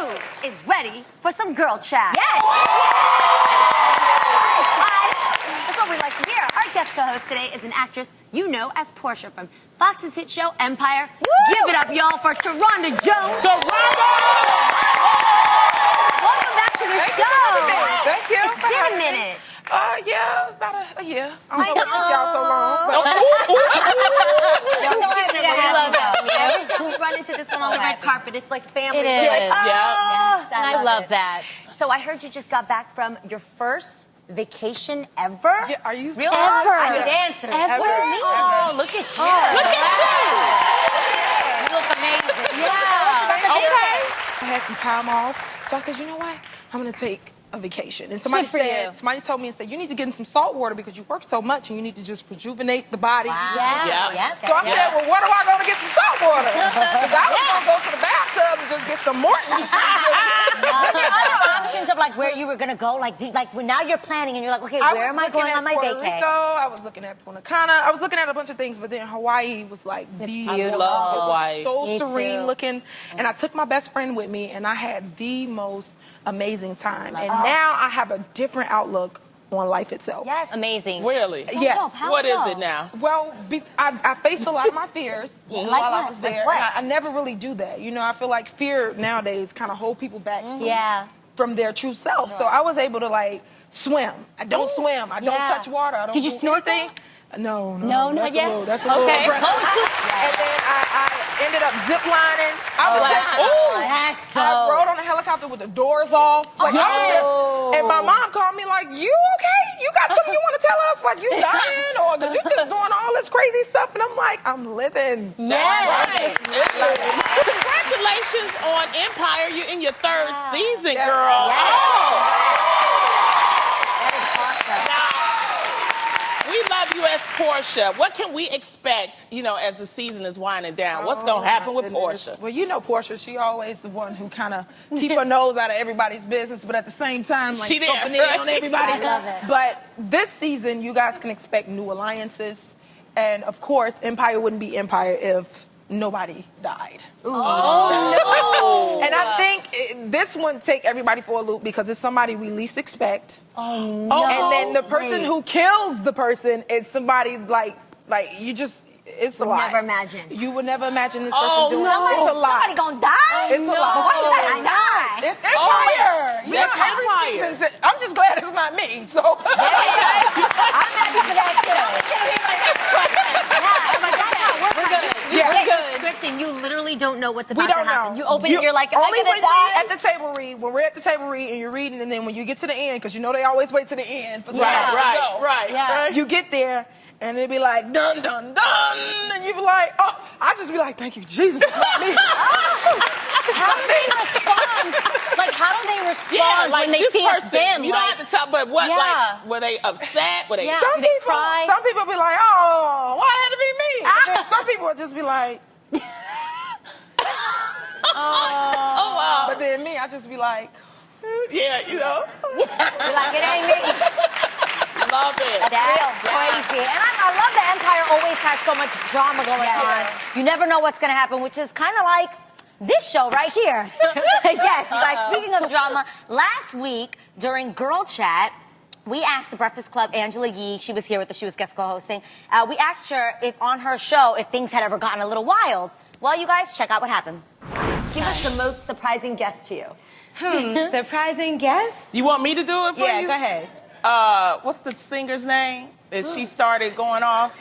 Who is ready for some girl chat? Yes! Hi! That's what we like to hear. Our guest co-host today is an actress you know as Portia from Fox's hit show Empire. Woo! Give it up, y'all, for Taronda Jones. Welcome back to the show. Thank you. It's been a minute. Yeah, about a year. I don't know what took y'all so long. But We're so happy to have you. Every time we run into this one on the red happy. carpet, it's like family. It We're like, is. "Ah." Yes, I love that. So I heard you just got back from your first vacation ever? Yeah, are you Real Ever. talk? I need answers. Ever? What do you mean? Oh, look at you. Look at You look amazing. Yeah. okay. I had some time off, so I said, you know what? I'm gonna take a vacation. And somebody Good for you. somebody told me and said, you need to get in some salt water because you work so much and you need to just rejuvenate the body. Wow. Yeah. Yeah. So I said, well, where do I go to get some salt water? Because I was gonna go to the bathtub and just get some Morton's. Are there other options of like where you were gonna go? Like, when now you're planning and you're like, okay, where am I going on my Puerto vacation? Rico, I was looking at Punta Cana. I was looking at a bunch of things, but then Hawaii was like beautiful. I love Hawaii. So Me serene too. looking, and I took my best friend with me, and I had the most amazing time. And now I have a different outlook on life itself. Yes. Amazing. Really? Yes. dope. How What is so? it now? Well, I faced a lot of my fears while Like I what? was Like there. what? And I never really do that. You know, I feel like fear nowadays kind of hold people back Yeah. from their true self. So I was able to like swim. I don't swim. I don't Yeah. touch water. I don't Did you do snorkel? anything. No, No, not that's yet. That's a little Okay. aggressive. Go And then I ended up ziplining. I was just, That's I dope. rode on a helicopter with the doors off. Like, I was just, and my mom called me like, you okay? You got something you want to tell us? Like, you dying? Or because you just doing all this crazy stuff? And I'm like, I'm living. Yes. Congratulations on Empire. You're in your third season, Yes. girl. Yes. Now, we love you as Portia. What can we expect, as the season is winding down? What's going to happen with Portia? Well, you know Portia, she always the one who kind of keep her nose out of everybody's business, but at the same time, like She there, jumping in right? on everybody. I love it. But this season, you guys can expect new alliances. And of course, Empire wouldn't be Empire if nobody died. Oh, no. And I think this one take everybody for a loop because it's somebody we least expect. Oh, And then the person who kills the person is somebody like you just, it's a lot. Never imagine. You would never imagine this person Oh, doing no. It's a lot. Somebody gonna die? It's a lot. But why you gotta die? It's Empire. You That's know, every Empire. season, I'm just glad it's not me. So I'm happy for that yeah, You get the script and you literally don't know what's about we don't to happen. know. You open it, you're like, am I only gonna when die? we at the table read, when we're at the table read and you're reading, and then when you get to the end, because you know they always wait to the end for somebody to go. Right. Yeah. You get there. And it'd be like, dun, dun, dun. And you'd be like, oh, I just be like, thank you, Jesus. It's not me. How do they respond? Like, how do they respond Yeah, like when they this see person. it's them? You don't have to tell, but what, Yeah. like, were they upset? Were they Yeah. Some Do they people, cry? some people be like, oh, why it had to be me? And then some people would just be like, Oh, wow. but then me, I just be like, Yeah, You're like, it ain't me. love it. That's crazy. And I love that Empire always has so much drama going on. You never know what's going to happen, which is kind of like this show right here. Yes, you guys, speaking of drama, last week during Girl Chat, we asked the Breakfast Club, Angela Yee, she was here with us, she was guest co-hosting. We asked her if on her show, if things had ever gotten a little wild. Well, you guys, check out what happened. Give us the most surprising guest to you. Surprising guess? You want me to do it for Yeah, you? go ahead. What's the singer's name? That she started going off?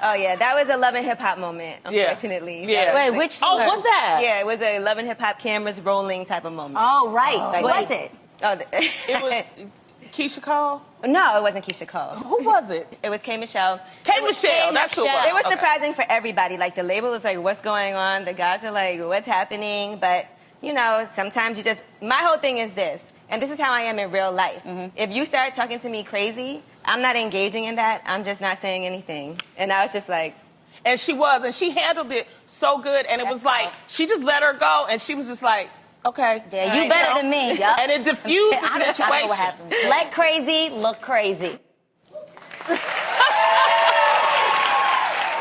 Oh yeah, that was a Love and Hip Hop moment. Unfortunately. Yeah. Wait, which Oh, singer? what's that? Yeah, it was a Love and Hip Hop cameras rolling type of moment. Oh, right. Like- What was it? Oh, It was Keisha Cole? no, it wasn't Keisha Cole. Who was it? It was K Michelle. K. Michelle. That's who it was. It was Okay. surprising for everybody. Like the label is like, what's going on? The guys are like, what's happening? But you know, sometimes you just. My whole thing is this, and this is how I am in real life. If you start talking to me crazy, I'm not engaging in that. I'm just not saying anything. And I was just like. And she was, and she handled it so good. And it was like, she just let her go, and she was just like, okay. Yeah, you better than me. Yep. And it diffused the I don't know situation. what happened. Let crazy look crazy.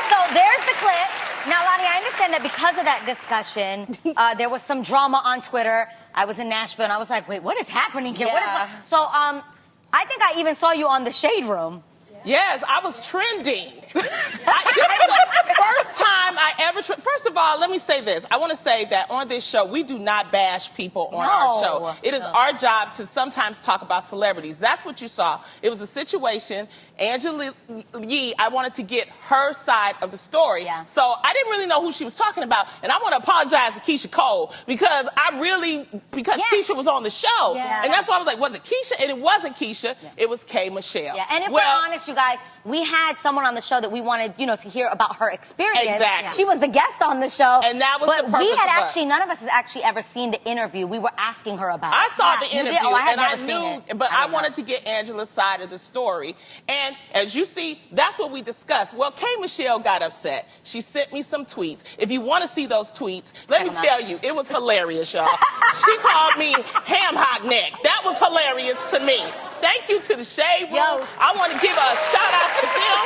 So there's the clip. Now, Lonnie, I understand that because of that discussion, there was some drama on Twitter. I was in Nashville, and I was like, wait, what is happening here? Yeah. So, I think I even saw you on the Shade Room. Yes, I was trending. This is the first time I ever. First of all, let me say this. I want to say that on this show, we do not bash people on our show. It is our job to sometimes talk about celebrities. That's what you saw. It was a situation. Angela Yee, I wanted to get her side of the story. Yeah. So I didn't really know who she was talking about. And I want to apologize to Keisha Cole because Keisha was on the show. Yeah. And that's why I was like, was it Keisha? And it wasn't Keisha. Yeah. It was K. Michelle. Yeah, and if we're honest, you guys, we had someone on the show that we wanted, to hear about her experience. Exactly. She was the guest on the show. And that was the purpose we had of actually, us. none of us has actually ever seen the interview. We were asking her about it. I saw the You did? interview, Oh, I had and I never seen knew, it. but I wanted to get Angela's side of the story. And as you see, that's what we discussed. Well, K. Michelle got upset. She sent me some tweets. If you want to see those tweets, let me tell you, it was hilarious, y'all. She called me ham hock neck. That was hilarious to me. Thank you to the Shade Room. I want to give a shout out to them.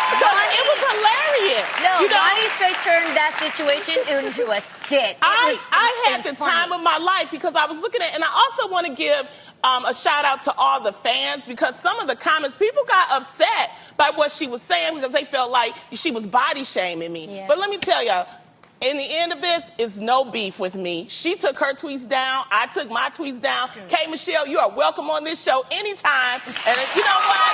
It was hilarious. No, Lonnie straight turned that situation into a skit. I had the time of my life because I was looking at, and I also want to give a shout out to all the fans because some of the comments, people got upset by what she was saying because they felt like she was body shaming me. Yeah. But let me tell y'all, in the end of this, is no beef with me. She took her tweets down. I took my tweets down. K. Michelle, you are welcome on this show anytime. And you know what?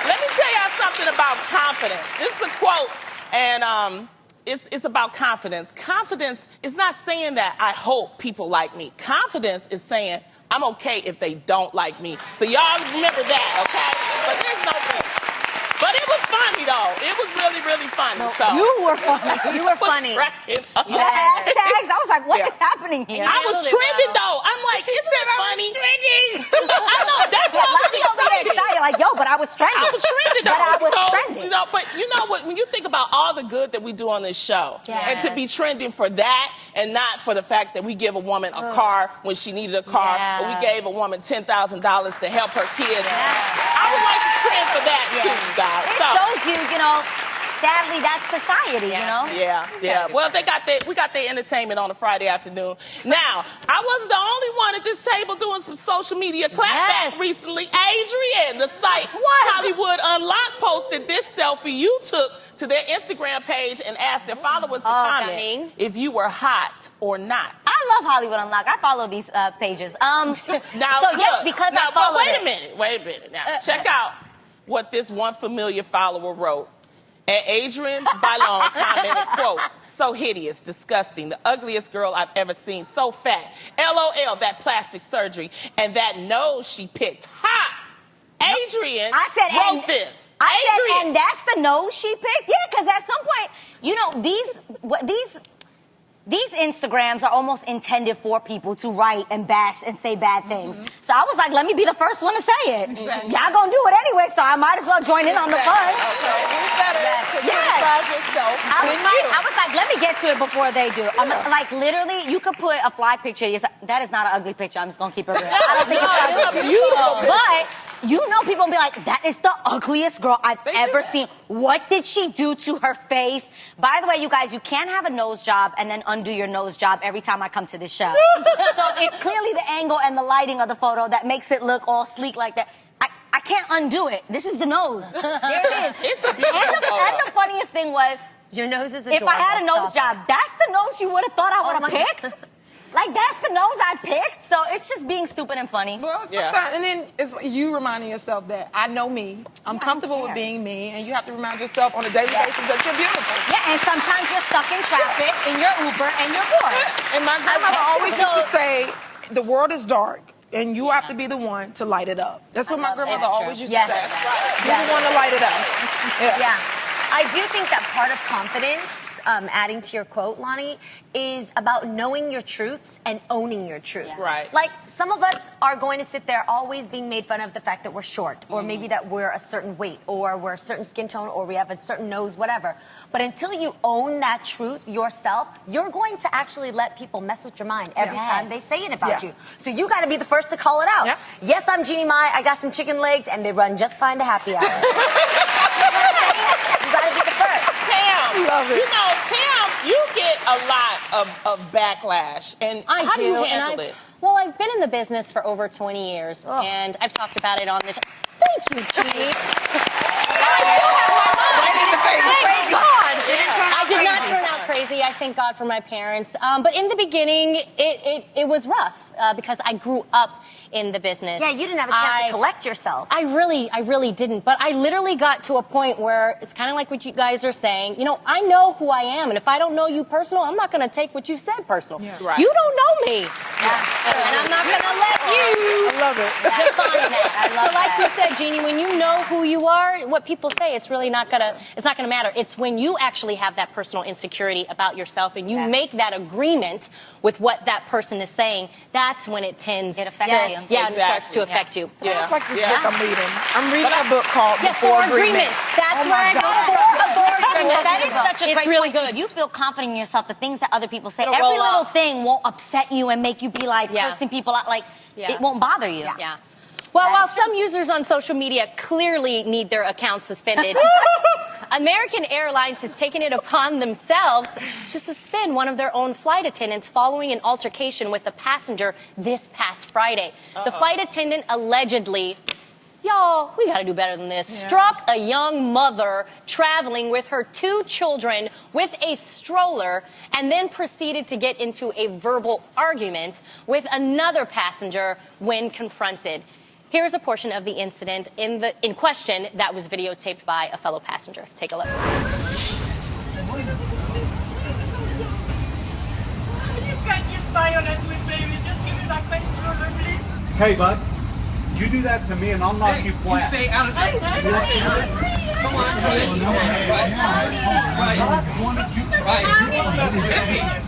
Let me tell y'all something about confidence. This is a quote, and it's about confidence. Confidence is not saying that I hope people like me. Confidence is saying I'm okay if they don't like me. So y'all remember that, okay? But there's no beef. But it was funny, though. It was really, really funny. So You were funny. You were funny. cracking up. The hashtags, I was like, what is happening here? I was trending, though. I'm like, isn't that funny? Trending. I know. That's why I was Lonnie over there excited, like, yo, but I was trending. I was trending, though. But I was trending. But you know what? When you think about all the good that we do on this show, and to be trending for that and not for the fact that we give a woman a car when she needed a car, or we gave a woman $10,000 to help her kids, I would like to trend for that, too, you guys. It shows you, sadly, that's society, Yeah. Well, we got their entertainment on a Friday afternoon. Now, I wasn't the only one at this table doing some social media clapback recently. Adrian, the site Hollywood Unlocked posted this selfie you took to their Instagram page and asked their followers to comment if you were hot or not. I love Hollywood Unlocked. I follow these pages. Now, because I follow wait a minute. Now, check out what this one familiar follower wrote. And Adrian Bailon commented, quote, so hideous, disgusting, the ugliest girl I've ever seen, so fat. LOL, that plastic surgery, and that nose she picked. Ha! Adrian wrote this. I said, and that's the nose she picked? Yeah, because at some point, these Instagrams are almost intended for people to write and bash and say bad things. So I was like, let me be the first one to say it. Y'all gonna do it anyway, so I might as well join in on the fun. Okay, you better criticize yourself. I was like, let me get to it before they do. I'm like, literally, you could put a fly picture. That is not an ugly picture. I'm just gonna keep it real. I don't think it's ugly. Beautiful. But people will be like, that is the ugliest girl I've ever seen. What did she do to her face? By the way, you guys, you can't have a nose job and then undo your nose job every time I come to this show. So it's clearly the angle and the lighting of the photo that makes it look all sleek like that. I can't undo it. This is the nose. There it is. It's a beautiful photo. And the funniest thing was, your nose is adorable. if I had a nose job, that's the nose you would have thought I would have picked? Like, that's the nose I picked? So it's just being stupid and funny. Well, sometimes, and then it's like you reminding yourself that I know me. I'm comfortable with being me, and you have to remind yourself on a daily basis that you're beautiful. Yeah, and sometimes you're stuck in traffic, in your Uber, and you're bored. And my grandmother always used to say, the world is dark, and you have to be the one to light it up. That's what my grandmother always used to say. You're the one to light it up. Yeah. I do think that part of confidence, adding to your quote, Lonnie, is about knowing your truths and owning your truth. Yeah. Right. Like, some of us are going to sit there always being made fun of the fact that we're short, or maybe that we're a certain weight, or we're a certain skin tone, or we have a certain nose, whatever. But until you own that truth yourself, you're going to actually let people mess with your mind every time they say it about you. So you got to be the first to call it out. Yeah. Yes, I'm Jeannie Mai. I got some chicken legs, and they run just fine to happy hour. You got to be the first. Tam, Love it. Tam, you get a lot of backlash. And I how do you and handle it? Well, I've been in the business for over 20 years, and I've talked about it on the. Thank you, Jeannie. Thank God. I did not turn out crazy. I thank God for my parents. But in the beginning, it was rough because I grew up in the business. Yeah, you didn't have a chance to collect yourself. I really didn't. But I literally got to a point where it's kind of like what you guys are saying. You know, I know who I am, and if I don't know you personal, I'm not going to take what you said personal. Yeah. Right. You don't know me, and I'm not going to let you. I love it. Define that. So, like you said, Jeannie, when you know who you are, what people say, it's really not gonna matter. It's when you actually have that personal insecurity about yourself, and you make that agreement with what that person is saying. That's when it tends. It affects you. Yeah, it starts to affect you. It's like this book I'm reading. I'm reading a book called Before Agreements. That's where I go. That is such a It's great really point. good. If you feel confident in yourself, the things that other people say, It'll every roll little off. thing won't upset you and make you be like cursing people out. Like, it won't bother you. Yeah. Well, while some users on social media clearly need their accounts suspended, American Airlines has taken it upon themselves to suspend one of their own flight attendants following an altercation with a passenger this past Friday. The flight attendant allegedly, y'all, we gotta do better than this, struck a young mother traveling with her 2 children with a stroller and then proceeded to get into a verbal argument with another passenger when confronted. Here's a portion of the incident in question that was videotaped by a fellow passenger. Take a look. You can't get violent with baby. Just give me back my stroller, please. Hey, bud, you do that to me and I'll knock you flat. You stay out of this. Come on,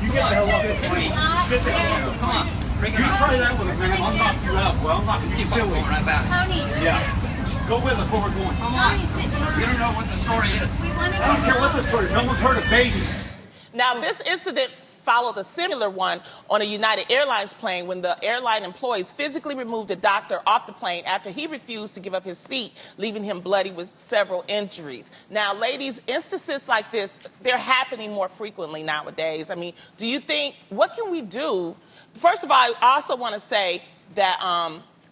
You get the hell up the plane. Get the hell up. come on. Bring You it on. try that with a man, I'll knock you out. Well, I'm not Keep on silly. going right back. Yeah. Go with us where we're going. Come on. You don't know what the story is. I don't care what the story is. No one's hurt a baby. Now, this incident followed a similar one on a United Airlines plane when the airline employees physically removed a doctor off the plane after he refused to give up his seat, leaving him bloody with several injuries. Now, ladies, instances like this, they're happening more frequently nowadays. I mean, do you think, what can we do? First of all, I also want to say that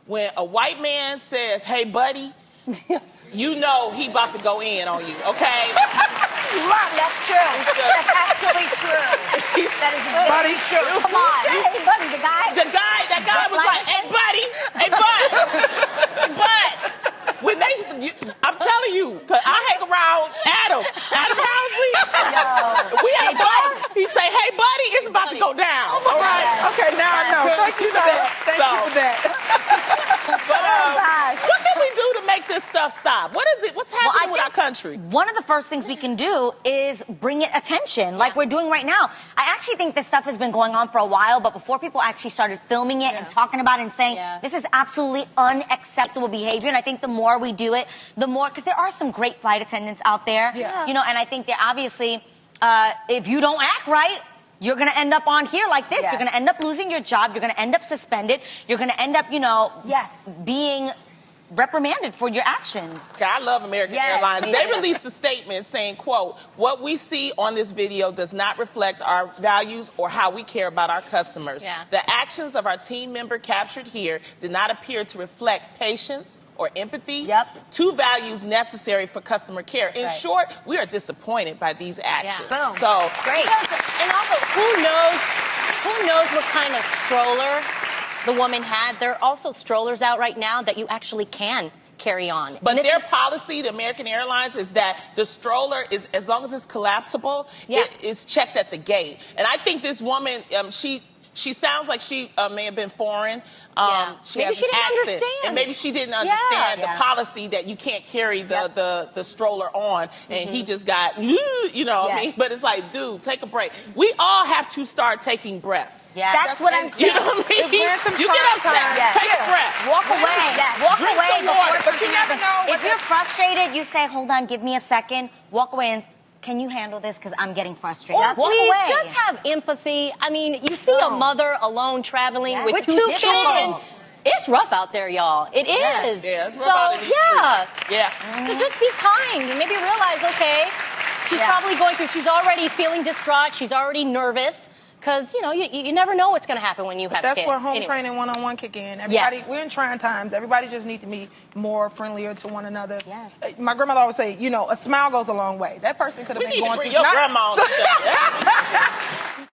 when a white man says, hey, buddy, you know he about to go in on you, okay? That's true. That's actually true. That is very true. Come on. Hey, buddy, That guy was like, hey, buddy, but when I'm telling you, because I hang around Adam Housley. We had a bar. He say, hey, buddy, it's about to go down. All right. Okay, now I know. Thank you for that. Thank you for that. But what can we do to make this stuff stop? What is it? What's happening with our country? One of the first things we can do is bring it attention, like we're doing right now. I actually think this stuff has been going on for a while, but before people actually started filming it and talking about it and saying, this is absolutely unacceptable behavior, and I think the more we do it, the more, because there are some great flight attendants out there, you know, and I think they're obviously, if you don't act right, you're going to end up on here like this. You're going to end up losing your job. You're going to end up suspended. You're going to end up, you know, being reprimanded for your actions. Okay, I love American Airlines. They released a statement saying, quote, what we see on this video does not reflect our values or how we care about our customers. The actions of our team member captured here did not appear to reflect patience or empathy, 2 values necessary for customer care. In short, we are disappointed by these actions. Boom. So, great. And also, who knows what kind of stroller the woman had? There are also strollers out right now that you actually can carry on. But their policy, the American Airlines, is that the stroller is, as long as it's collapsible, it is checked at the gate. And I think this woman, she sounds like she may have been foreign. Maybe she didn't understand. And maybe she didn't understand the policy that you can't carry the stroller on. And he just got, you know what I mean? But it's like, dude, take a break. We all have to start taking breaths. That's what I'm saying. You know what I mean? You get upset, take a breath. Walk away. Walk Drink away some before water. something But you never happens. know If you're frustrated, you say, hold on, give me a second. Walk away and can you handle this? Because I'm getting frustrated. Or Walk please away. just have empathy. I mean, you see a mother alone traveling with 2 children. It's rough out there, y'all. It is. Yeah, it's rough out in these streets. So just be kind and maybe realize, okay, she's probably going through, she's already feeling distraught. She's already nervous. because, you never know what's going to happen when you have That's kids. where home Anyways. training one-on-one kick in. Everybody, Yes. we're in trying times. Everybody just needs to be more friendlier to one another. Yes. My grandmother always say, a smile goes a long way. That person could have We been need to going bring through your grandma on the show.